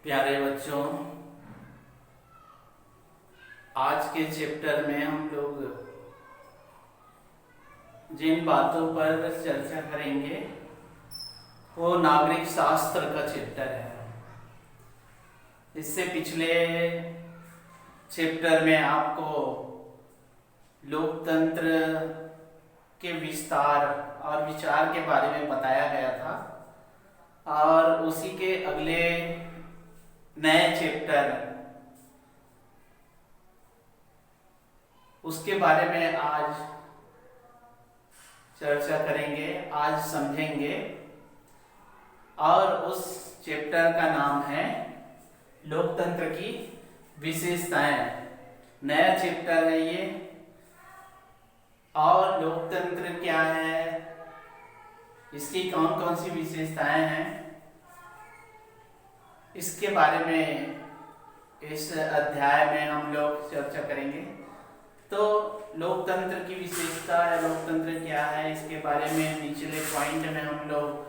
प्यारे बच्चों, आज के चैप्टर में हम लोग जिन बातों पर चर्चा करेंगे वो नागरिक शास्त्र का चैप्टर है। इससे पिछले चैप्टर में आपको लोकतंत्र के विस्तार और विचार के बारे में बताया गया था और उसी के अगले नए चैप्टर उसके बारे में आज चर्चा करेंगे, आज समझेंगे। और उस चैप्टर का नाम है लोकतंत्र की विशेषताएं। नया चैप्टर है ये। और लोकतंत्र क्या है, इसकी कौन कौन सी विशेषताएं हैं, इसके बारे में इस अध्याय में हम लोग चर्चा करेंगे। तो लोकतंत्र की विशेषता या लोकतंत्र क्या है, इसके बारे में निचले पॉइंट में हम लोग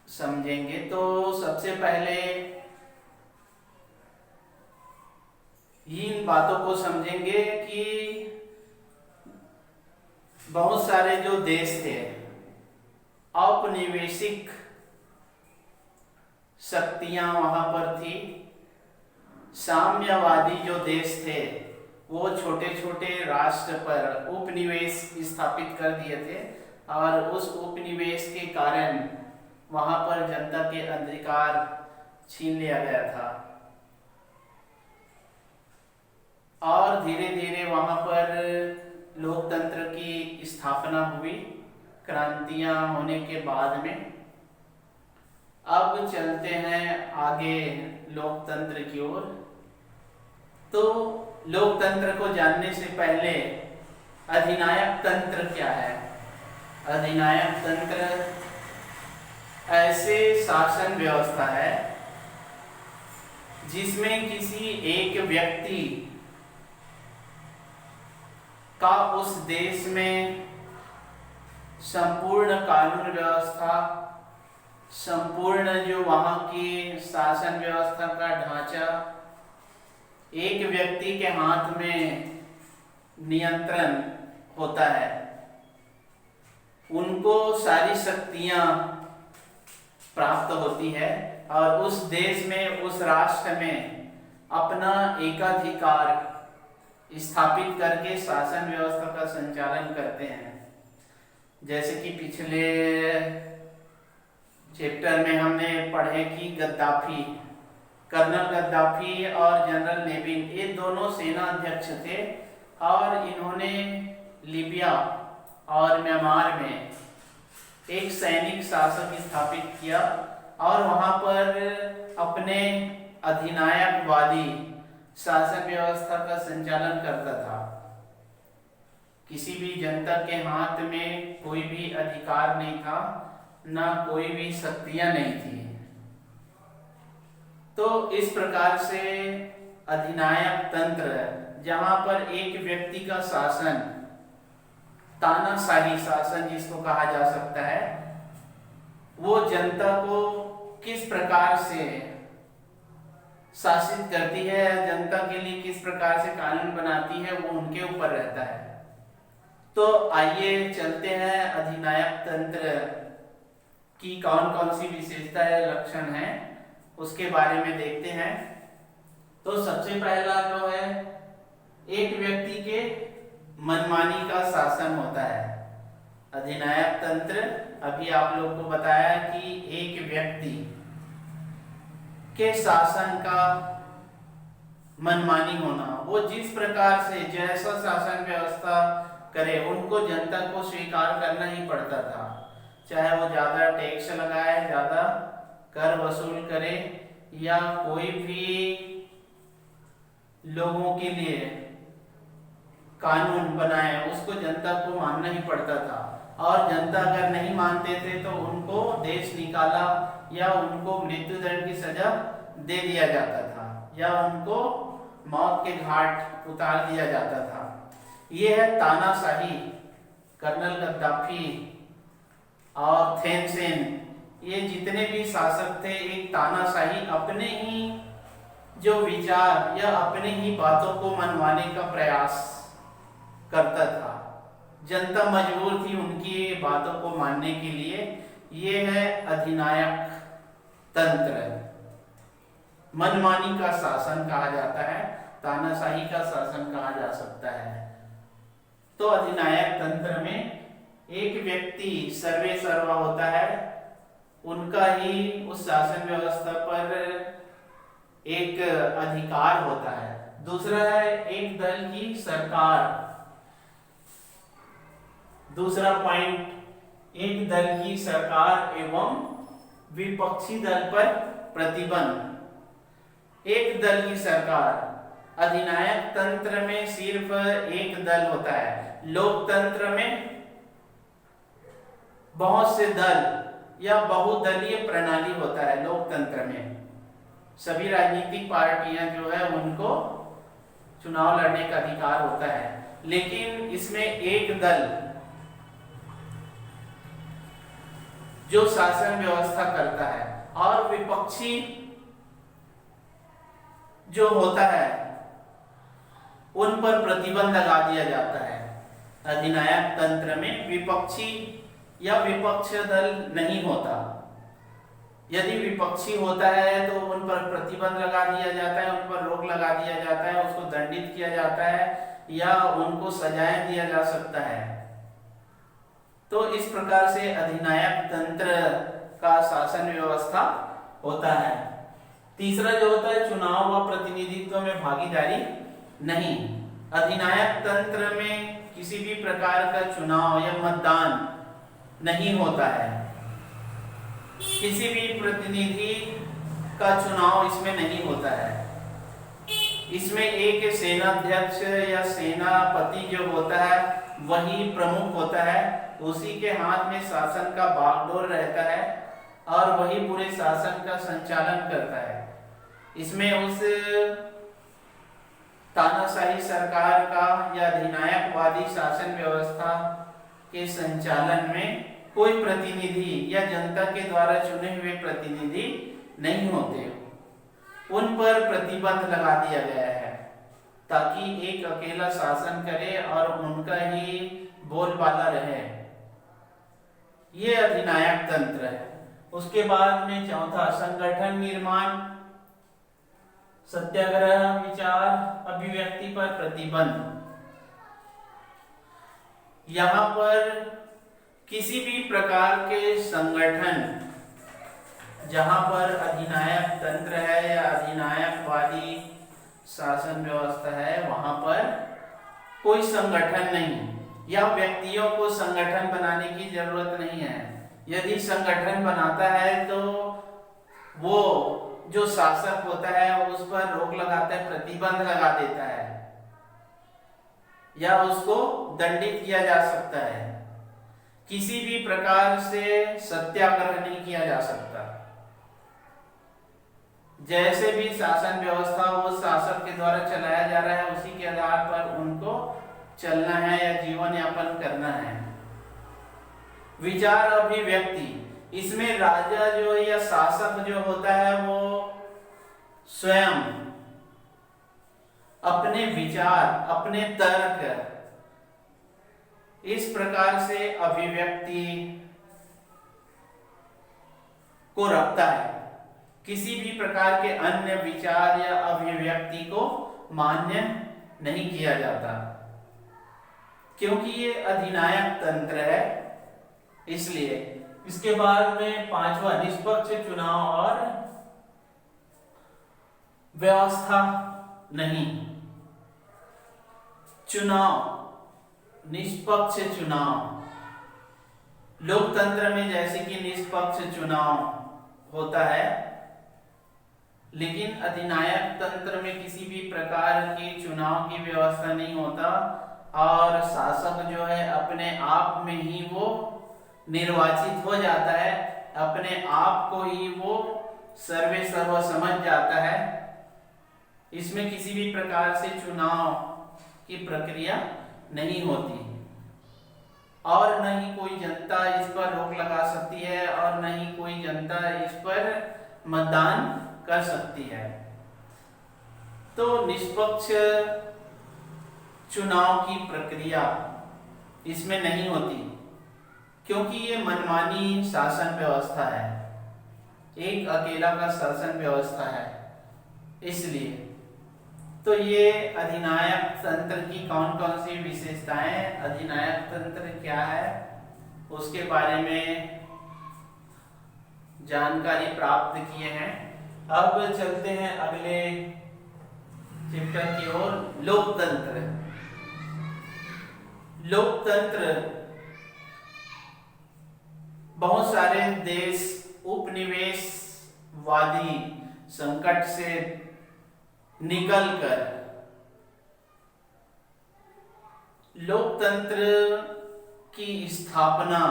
समझेंगे। तो सबसे पहले इन बातों को समझेंगे कि बहुत सारे जो देश थे, औपनिवेशिक शक्तियां वहां पर थी। साम्यवादी जो देश थे वो छोटे छोटे राष्ट्र पर उपनिवेश स्थापित कर दिए थे और उस उपनिवेश के कारण वहां पर जनता के अधिकार छीन लिया गया था। और धीरे धीरे वहां पर लोकतंत्र की स्थापना हुई क्रांतियां होने के बाद में। अब चलते हैं आगे लोकतंत्र की ओर। तो लोकतंत्र को जानने से पहले अधिनायक तंत्र क्या है। अधिनायक तंत्र ऐसे शासन व्यवस्था है जिसमें किसी एक व्यक्ति का उस देश में संपूर्ण कानून व्यवस्था, संपूर्ण जो वहां की शासन व्यवस्था का ढांचा, एक व्यक्ति के हाथ में नियंत्रण होता है। उनको सारी शक्तियां प्राप्त होती है और उस देश में, उस राष्ट्र में अपना एकाधिकार स्थापित करके शासन व्यवस्था का संचालन करते हैं। जैसे कि पिछले चैप्टर में हमने पढ़े कि गद्दाफी, कर्नल गद्दाफी और जनरल नेविन, ये दोनों सेना अध्यक्ष थे और इन्होंने लीबिया और म्यांमार में एक सैनिक शासक स्थापित किया और वहां पर अपने अधिनायकवादी शासन व्यवस्था का संचालन करता था। किसी भी जनता के हाथ में कोई भी अधिकार नहीं था, ना कोई भी शक्तियां नहीं थी। तो इस प्रकार से अधिनायक तंत्र, जहां पर एक व्यक्ति का शासन, तानाशाही शासन जिसको कहा जा सकता है, वो जनता को किस प्रकार से शासित करती है, जनता के लिए किस प्रकार से कानून बनाती है, वो उनके ऊपर रहता है। तो आइए चलते हैं अधिनायक तंत्र की कौन कौन सी विशेषता या लक्षण है उसके बारे में देखते हैं। तो सबसे पहला जो है, एक व्यक्ति के मनमानी का शासन होता है। अधिनायक तंत्र, अभी आप लोग को बताया कि एक व्यक्ति के शासन का मनमानी होना, वो जिस प्रकार से जैसा शासन व्यवस्था करे उनको जनता को स्वीकार करना ही पड़ता था। चाहे वो ज्यादा टैक्स लगाए, ज्यादा कर वसूल करे या कोई भी लोगों के लिए कानून बनाए, उसको जनता को मानना ही पड़ता था। और जनता अगर नहीं मानते थे तो उनको देश निकाला या उनको मृत्युदंड की सजा दे दिया जाता था या उनको मौत के घाट उतार दिया जाता था। यह है तानाशाही। कर्नल गद्दाफी और थेन सेन, ये जितने भी शासक थे एक तानाशाही अपने ही जो विचार या अपने ही बातों को मनवाने का प्रयास करता था। जनता मजबूर थी उनकी बातों को मानने के लिए। ये है अधिनायक तंत्र। मनमानी का शासन कहा जाता है, तानाशाही का शासन कहा जा सकता है। तो अधिनायक तंत्र में एक व्यक्ति सर्वे सर्वा होता है, उनका ही उस शासन व्यवस्था पर एक अधिकार होता है। दूसरा है एक दल की सरकार। दूसरा पॉइंट, एक दल की सरकार एवं विपक्षी दल पर प्रतिबंध। एक दल की सरकार, अधिनायक तंत्र में सिर्फ एक दल होता है। लोकतंत्र में बहुत से दल या बहुदलीय प्रणाली होता है। लोकतंत्र में सभी राजनीतिक पार्टियां जो है उनको चुनाव लड़ने का अधिकार होता है, लेकिन इसमें एक दल जो शासन व्यवस्था करता है और विपक्षी जो होता है उन पर प्रतिबंध लगा दिया जाता है। अधिनायक तंत्र में विपक्षी या विपक्ष दल नहीं होता। यदि विपक्षी होता है तो उन पर प्रतिबंध लगा दिया जाता है, उन पर रोक लगा दिया जाता है, उसको दंडित किया जाता है या उनको सजाएं दिया जा सकता है। तो इस प्रकार से अधिनायक तंत्र का शासन व्यवस्था होता है। तीसरा जो होता है चुनाव व प्रतिनिधित्व में भागीदारी नहीं। अधिनायक तंत्र में किसी भी प्रकार का चुनाव या मतदान नहीं होता है। किसी भी प्रतिनिधि का चुनाव इसमें नहीं होता है। इसमें एक सेनाध्यक्ष या सेनापति जो होता है वही प्रमुख होता है। उसी के हाथ में शासन का बागडोर रहता है और वही पूरे शासन का संचालन करता है। इसमें उस तानाशाही सरकार का या अधिनायकवादी शासन व्यवस्था के संचालन में कोई प्रतिनिधि या जनता के द्वारा चुने हुए प्रतिनिधि नहीं होते। उन पर प्रतिबंध लगा दिया गया है ताकि एक अकेला शासन करे और उनका ही बोलबाला रहे। ये अधिनायक तंत्र है। उसके बाद में चौथा संगठन निर्माण, सत्याग्रह, विचार, अभिव्यक्ति पर प्रतिबंध। यहाँ पर किसी भी प्रकार के संगठन जहां पर अधिनायक तंत्र है या अधिनायकवादी शासन व्यवस्था है वहां पर कोई संगठन नहीं या व्यक्तियों को संगठन बनाने की जरूरत नहीं है। यदि संगठन बनाता है तो वो जो शासक होता है उस पर रोक लगाता है, प्रतिबंध लगा देता है या उसको दंडित किया जा सकता है। किसी भी प्रकार से सत्याग्रह नहीं किया जा सकता। जैसे भी शासन व्यवस्था वो शासक के द्वारा चलाया जा रहा है उसी के आधार पर उनको चलना है या जीवन यापन करना है। विचार अभिव्यक्ति, इसमें राजा जो या शासक जो होता है वो स्वयं अपने विचार, अपने तर्क इस प्रकार से अभिव्यक्ति को रखता है। किसी भी प्रकार के अन्य विचार या अभिव्यक्ति को मान्य नहीं किया जाता क्योंकि ये अधिनायक तंत्र है, इसलिए। इसके बाद में पांचवा निष्पक्ष चुनाव और व्यवस्था नहीं। चुनाव, निष्पक्ष चुनाव, लोकतंत्र में जैसे कि निष्पक्ष चुनाव होता है, लेकिन अधिनायक तंत्र में किसी भी प्रकार की चुनाव की व्यवस्था नहीं होता और शासक जो है अपने आप में ही वो निर्वाचित हो जाता है, अपने आप को ही वो सर्वे सर्व समझ जाता है। इसमें किसी भी प्रकार से चुनाव की प्रक्रिया नहीं होती। और न ही कोई जनता इस पर रोक लगा सकती है और न ही कोई जनता इस पर मतदान कर सकती है। तो निष्पक्ष चुनाव की प्रक्रिया इसमें नहीं होती, क्योंकि ये मनमानी शासन व्यवस्था है, एक अकेला का शासन व्यवस्था है। इसलिए तो ये अधिनायक तंत्र की कौन कौन सी विशेषताएं, अधिनायक तंत्र क्या है, उसके बारे में जानकारी प्राप्त किए हैं। अब चलते हैं अगले चैप्टर की ओर, लोकतंत्र। लोकतंत्र बहुत सारे देश उपनिवेशवादी संकट से निकलकर लोकतंत्र की स्थापना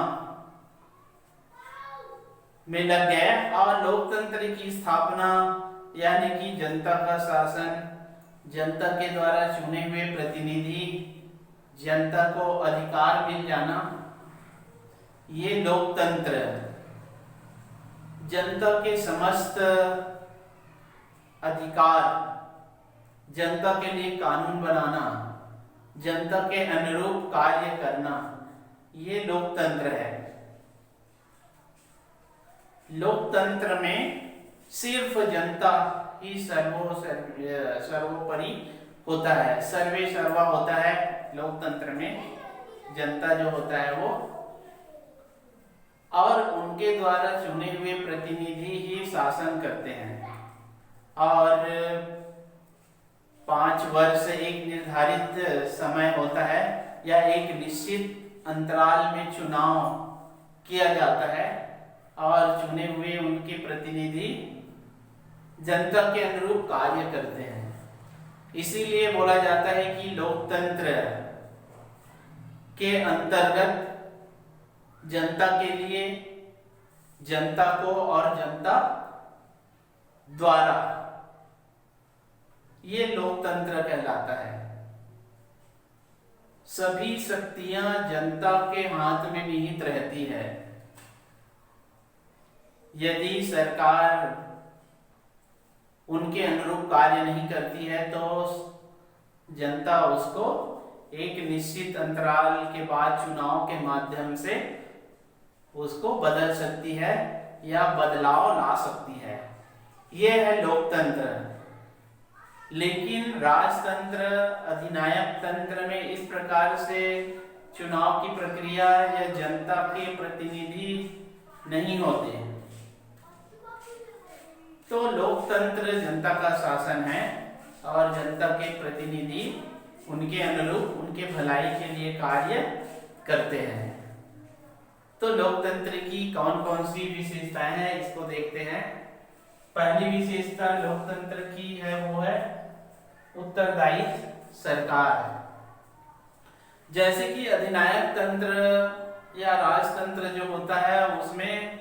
में लग गए और लोकतंत्र की स्थापना यानी कि जनता का शासन, जनता के द्वारा चुने हुए प्रतिनिधि, जनता को अधिकार मिल जाना, ये लोकतंत्र। जनता के समस्त अधिकार, जनता के लिए कानून बनाना, जनता के अनुरूप कार्य करना, ये लोकतंत्र है। लोकतंत्र में सिर्फ जनता ही सर्वोपरि होता है, सर्वे सर्वा होता है। लोकतंत्र में जनता जो होता है वो और उनके द्वारा चुने हुए प्रतिनिधि ही शासन करते हैं। और 5 वर्ष एक निर्धारित समय होता है या एक निश्चित अंतराल में चुनाव किया जाता है और चुने हुए उनके प्रतिनिधि जनता के अनुरूप कार्य करते हैं। इसीलिए बोला जाता है कि लोकतंत्र के अंतर्गत जनता के लिए, जनता को और जनता द्वारा, ये लोकतंत्र कहलाता है। सभी शक्तियां जनता के हाथ में निहित रहती है। यदि सरकार उनके अनुरूप कार्य नहीं करती है तो जनता उसको एक निश्चित अंतराल के बाद चुनाव के माध्यम से उसको बदल सकती है या बदलाव ला सकती है। यह है लोकतंत्र। लेकिन राजतंत्र, अधिनायक तंत्र में इस प्रकार से चुनाव की प्रक्रिया या जनता के प्रतिनिधि नहीं होते। तो लोकतंत्र जनता का शासन है और जनता के प्रतिनिधि उनके अनुरूप, उनके भलाई के लिए कार्य करते हैं। तो लोकतंत्र की कौन कौन सी विशेषताएं हैं इसको देखते हैं। पहली विशेषता लोकतंत्र की है वो है उत्तरदायी सरकार। जैसे कि अधिनायक तंत्र या राजतंत्र जो होता है उसमें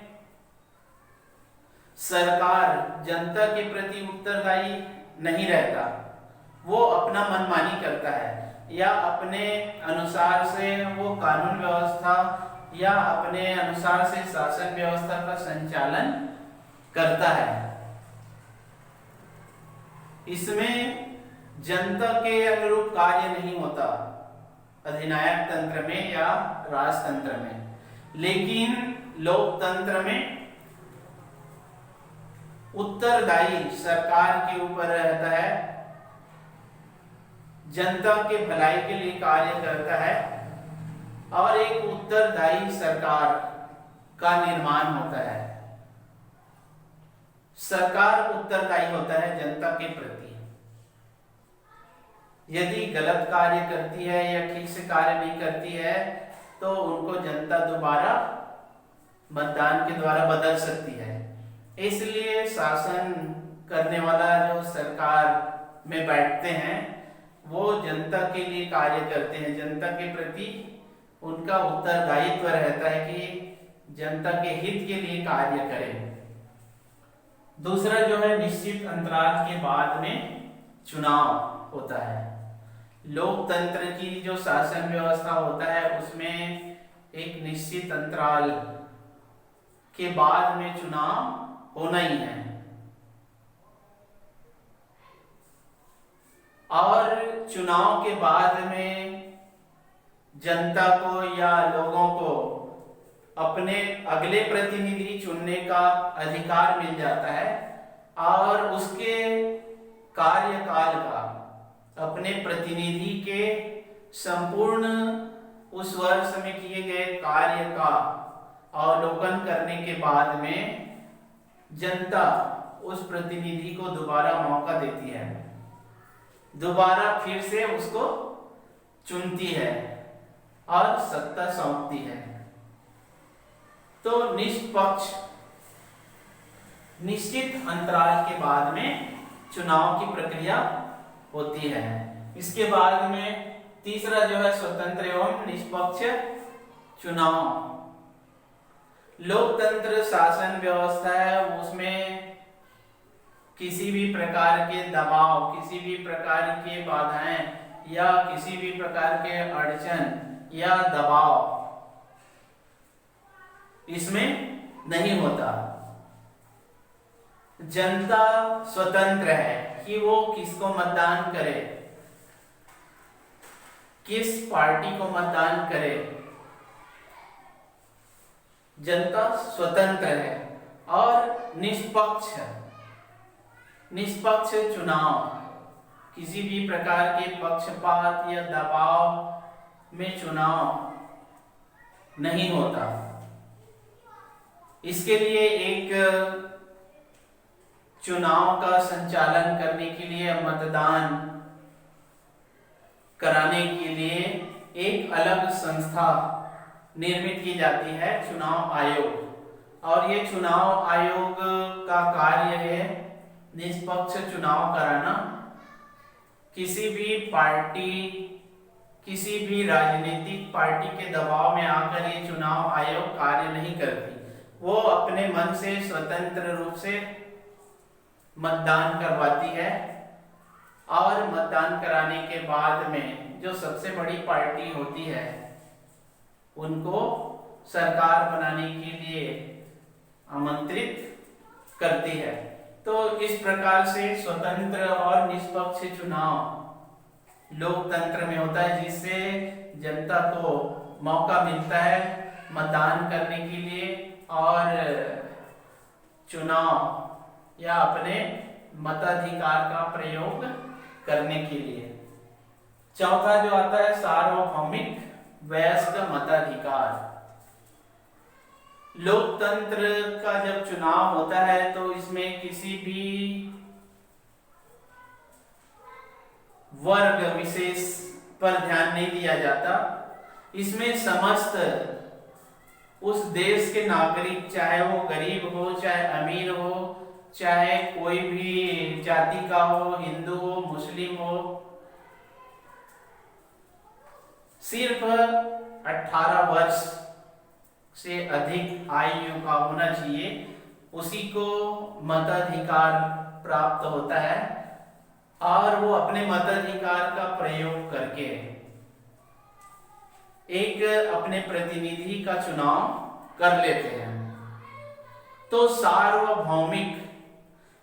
सरकार जनता के प्रति उत्तरदायी नहीं रहता, वो अपना मनमानी करता है या अपने अनुसार से वो कानून व्यवस्था या अपने अनुसार से शासन व्यवस्था का संचालन करता है। इसमें जनता के अनुरूप कार्य नहीं होता अधिनायक तंत्र में या राजतंत्र में। लेकिन लोकतंत्र में उत्तरदायी सरकार के ऊपर रहता है, जनता के भलाई के लिए कार्य करता है और एक उत्तरदायी सरकार का निर्माण होता है। सरकार उत्तरदायी होता है जनता के प्रति। यदि गलत कार्य करती है या ठीक से कार्य नहीं करती है तो उनको जनता दोबारा मतदान के द्वारा बदल सकती है। इसलिए शासन करने वाला जो सरकार में बैठते हैं वो जनता के लिए कार्य करते हैं, जनता के प्रति उनका उत्तरदायित्व रहता है कि जनता के हित के लिए कार्य करें। दूसरा जो है निश्चित अंतराल के बाद में चुनाव होता है। लोकतंत्र की जो शासन व्यवस्था होता है उसमें एक निश्चित अंतराल के बाद में चुनाव होना ही है। और चुनाव के बाद में जनता को या लोगों को अपने अगले प्रतिनिधि चुनने का अधिकार मिल जाता है और उसके कार्यकाल का, अपने प्रतिनिधि के संपूर्ण उस वर्ष में किए गए कार्य का अवलोकन करने के बाद में जनता उस प्रतिनिधि को दोबारा मौका देती है, दोबारा फिर से उसको चुनती है और सत्ता सौंपती है। तो निष्पक्ष निश्चित अंतराल के बाद में चुनाव की प्रक्रिया होती है। इसके बाद में तीसरा जो है स्वतंत्र एवं निष्पक्ष चुनाव। लोकतंत्र शासन व्यवस्था है, उसमें किसी भी प्रकार के दबाव, किसी भी प्रकार की बाधाएं या किसी भी प्रकार के अड़चन या दबाव इसमें नहीं होता। जनता स्वतंत्र है कि वो किसको मतदान करे, किस पार्टी को मतदान करे। जनता स्वतंत्र है और निष्पक्ष है। निष्पक्ष चुनाव, किसी भी प्रकार के पक्षपात या दबाव में चुनाव नहीं होता। इसके लिए एक चुनाव का संचालन करने के लिए, मतदान कराने के लिए एक अलग संस्था निर्मित की जाती है, चुनाव आयोग। और ये चुनाव आयोग का कार्य है निष्पक्ष चुनाव कराना। किसी भी पार्टी, किसी भी राजनीतिक पार्टी के दबाव में आकर ये चुनाव आयोग कार्य नहीं करती। वो अपने मन से स्वतंत्र रूप से मतदान करवाती है और मतदान कराने के बाद में जो सबसे बड़ी पार्टी होती है उनको सरकार बनाने के लिए आमंत्रित करती है। तो इस प्रकार से स्वतंत्र और निष्पक्ष चुनाव लोकतंत्र में होता है, जिससे जनता को मौका मिलता है मतदान करने के लिए और चुनाव या अपने मताधिकार का प्रयोग करने के लिए। चौथा जो आता है सार्वभौमिक वयस्क मताधिकार। लोकतंत्र का जब चुनाव होता है तो इसमें किसी भी वर्ग विशेष पर ध्यान नहीं दिया जाता। इसमें समस्त उस देश के नागरिक, चाहे वो गरीब हो, चाहे अमीर हो, चाहे कोई भी जाति का हो, हिंदू हो, मुस्लिम हो, सिर्फ 18 वर्ष से अधिक आयु का होना चाहिए, उसी को मताधिकार प्राप्त होता है और वो अपने मताधिकार का प्रयोग करके एक अपने प्रतिनिधि का चुनाव कर लेते हैं। तो सार्वभौमिक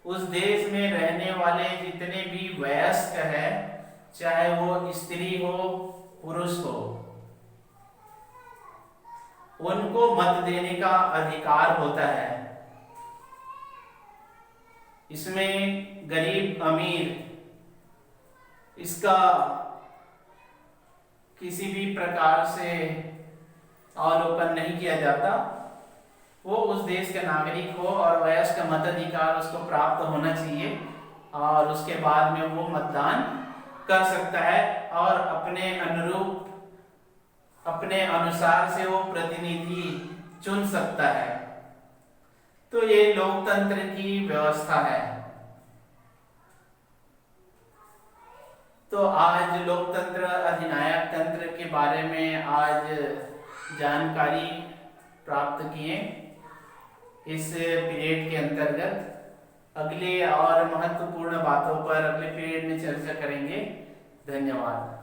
उस देश में रहने वाले जितने भी वयस्क है, चाहे वो स्त्री हो, पुरुष हो, उनको मत देने का अधिकार होता है। इसमें गरीब अमीर इसका किसी भी प्रकार से अवलोकन नहीं किया जाता। वो उस देश का नागरिक हो और वयस्क मताधिकार उसको प्राप्त होना चाहिए और उसके बाद में वो मतदान कर सकता है और अपने अनुरूप, अपने अनुसार से वो प्रतिनिधि चुन सकता है। तो ये लोकतंत्र की व्यवस्था है। तो आज लोकतंत्र अधिनायक तंत्र के बारे में आज जानकारी प्राप्त किए। इस पीरियड के अंतर्गत अगले और महत्वपूर्ण बातों पर अगले पीरियड में चर्चा करेंगे। धन्यवाद।